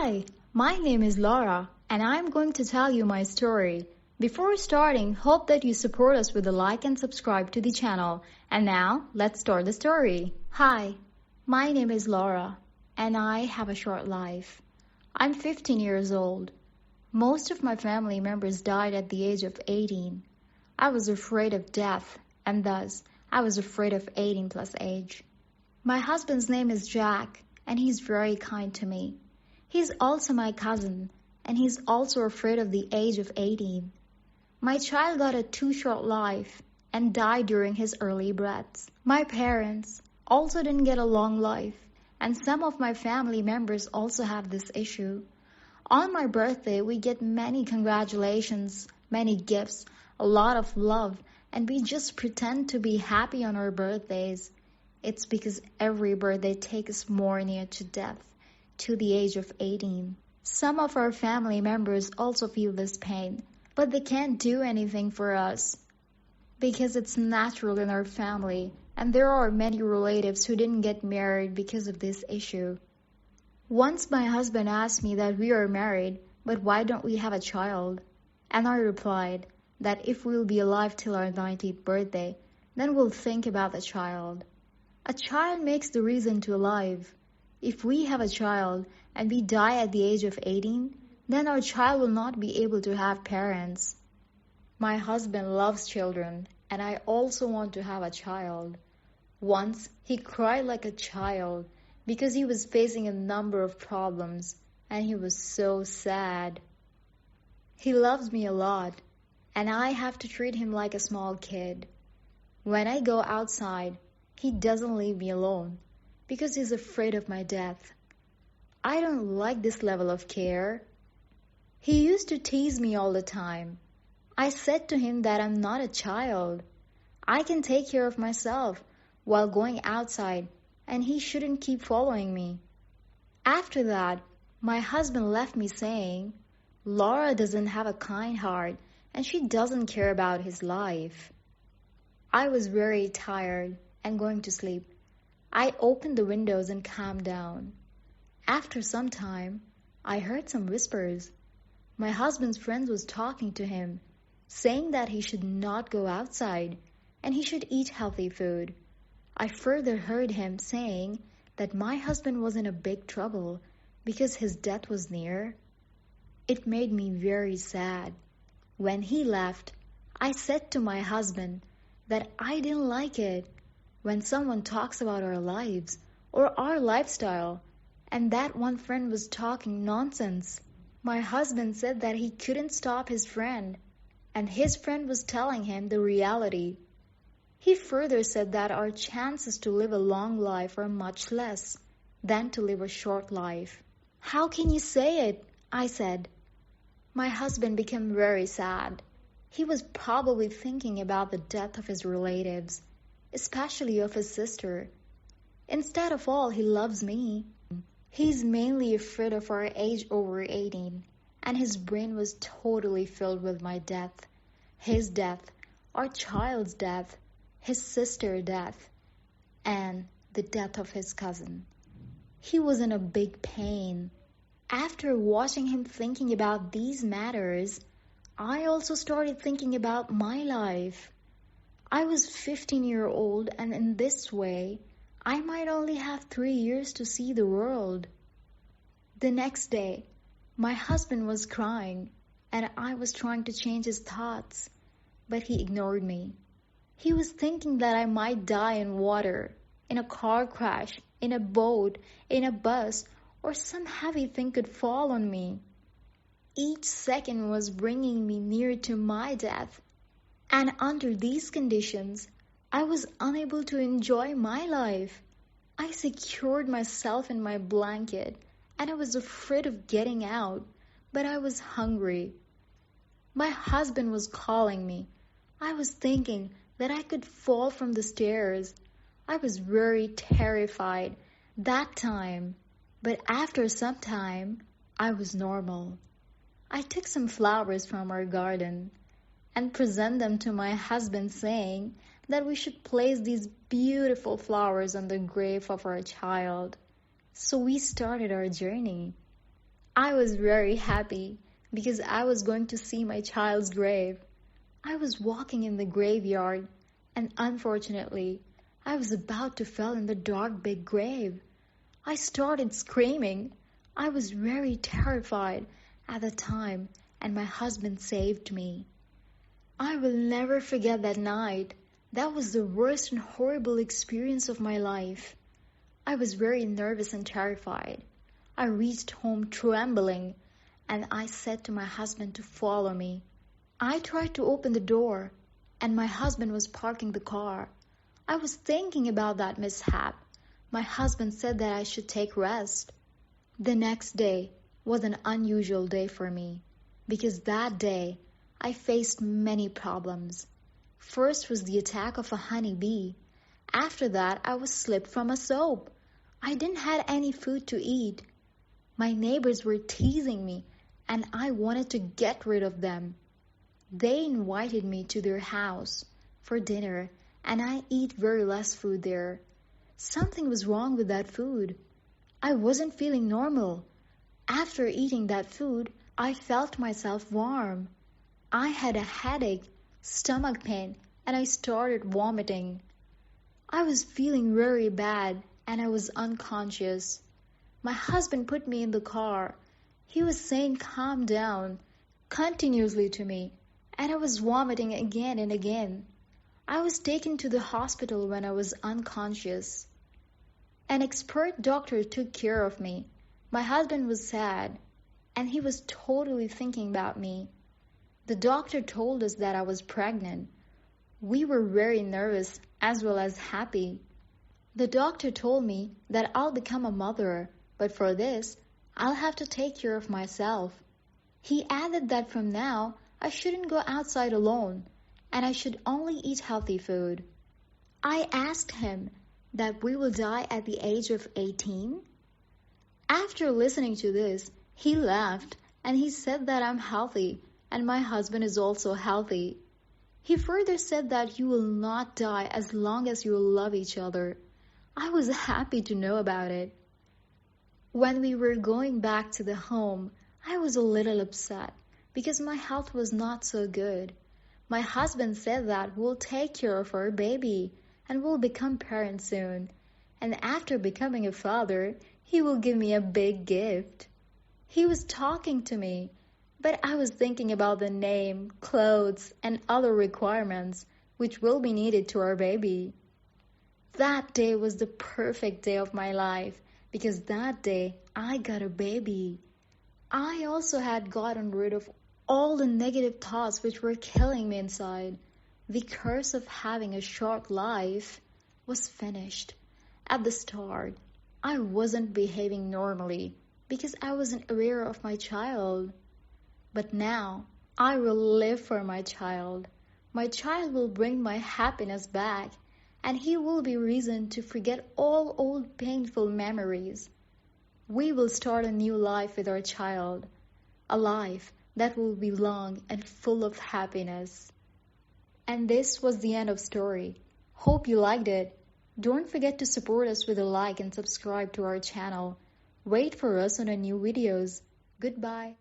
Hi, my name is Laura, and I'm going to tell you my story. Before starting, hope that you support us with a like and subscribe to the channel. And now, let's start the story. Hi, my name is Laura, and I have a short life. I'm 15 years old. Most of my family members died at the age of 18. I was afraid of death, and thus, I was afraid of 18 plus age. My husband's name is Jack, and he's very kind to me. He's also my cousin, and he's also afraid of the age of 18. My child got a too short life and died during his early breaths. My parents also didn't get a long life, and some of my family members also have this issue. On my birthday, we get many congratulations, many gifts, a lot of love, and we just pretend to be happy on our birthdays. It's because every birthday takes us more near to death, to the age of 18. Some of our family members also feel this pain, but they can't do anything for us because it's natural in our family, and there are many relatives who didn't get married because of this issue. Once my husband asked me that we are married, but why don't we have a child? And I replied that if we'll be alive till our 90th birthday, then we'll think about the child. A child makes the reason to alive. If we have a child and we die at the age of 18, then our child will not be able to have parents. My husband loves children, and I also want to have a child. Once, he cried like a child because he was facing a number of problems, and he was so sad. He loves me a lot, and I have to treat him like a small kid. When I go outside, he doesn't leave me alone because he's afraid of my death. I don't like this level of care. He used to tease me all the time. I said to him that I'm not a child. I can take care of myself while going outside, and he shouldn't keep following me. After that, my husband left me saying, Laura doesn't have a kind heart and she doesn't care about his life. I was very tired and going to sleep. I opened the windows and calmed down. After some time, I heard some whispers. My husband's friend was talking to him, saying that he should not go outside and he should eat healthy food. I further heard him saying that my husband was in a big trouble because his death was near. It made me very sad. When he left, I said to my husband that I didn't like it when someone talks about our lives or our lifestyle, and that one friend was talking nonsense. My husband said that he couldn't stop his friend, and his friend was telling him the reality. He further said that our chances to live a long life are much less than to live a short life. How can you say it? I said. My husband became very sad. He was probably thinking about the death of his relatives, especially of his sister. Instead of all, he loves me. He's mainly afraid of our age over 18, and his brain was totally filled with my death, his death, our child's death, his sister's death, and the death of his cousin. He was in a big pain. After watching him thinking about these matters, I also started thinking about my life. I was 15-year old, and in this way, I might only have 3 years to see the world. The next day, my husband was crying, and I was trying to change his thoughts, but he ignored me. He was thinking that I might die in water, in a car crash, in a boat, in a bus, or some heavy thing could fall on me. Each second was bringing me near to my death. And under these conditions, I was unable to enjoy my life. I secured myself in my blanket, and I was afraid of getting out, but I was hungry. My husband was calling me. I was thinking that I could fall from the stairs. I was very terrified that time, but after some time, I was normal. I took some flowers from our garden and present them to my husband, saying that we should place these beautiful flowers on the grave of our child. So we started our journey. I was very happy because I was going to see my child's grave. I was walking in the graveyard and unfortunately, I was about to fall in the dark big grave. I started screaming. I was very terrified at the time and my husband saved me. I will never forget that night. That was the worst and horrible experience of my life. I was very nervous and terrified. I reached home trembling and I said to my husband to follow me. I tried to open the door and my husband was parking the car. I was thinking about that mishap. My husband said that I should take rest. The next day was an unusual day for me because that day I faced many problems. First was the attack of a honeybee. After that, I was slipped from a soap. I didn't have any food to eat. My neighbors were teasing me and I wanted to get rid of them. They invited me to their house for dinner and I eat very less food there. Something was wrong with that food. I wasn't feeling normal. After eating that food, I felt myself warm. I had a headache, stomach pain, and I started vomiting. I was feeling very bad and I was unconscious. My husband put me in the car. He was saying calm down continuously to me and I was vomiting again and again. I was taken to the hospital when I was unconscious. An expert doctor took care of me. My husband was sad and he was totally thinking about me. The doctor told us that I was pregnant. We were very nervous as well as happy. The doctor told me that I'll become a mother, but for this, I'll have to take care of myself. He added that from now, I shouldn't go outside alone and I should only eat healthy food. I asked him that we will die at the age of 18. After listening to this, he laughed and he said that I'm healthy and my husband is also healthy. He further said that you will not die as long as you will love each other. I was happy to know about it. When we were going back to the home, I was a little upset because my health was not so good. My husband said that we'll take care of our baby and we'll become parents soon. And after becoming a father, he will give me a big gift. He was talking to me, but I was thinking about the name, clothes, and other requirements which will be needed to our baby. That day was the perfect day of my life because that day I got a baby. I also had gotten rid of all the negative thoughts which were killing me inside. The curse of having a short life was finished. At the start, I wasn't behaving normally because I wasn't aware of my child. But now, I will live for my child. My child will bring my happiness back, and he will be reason to forget all old painful memories. We will start a new life with our child, a life that will be long and full of happiness. And this was the end of story. Hope you liked it. Don't forget to support us with a like and subscribe to our channel. Wait for us on our new videos. Goodbye.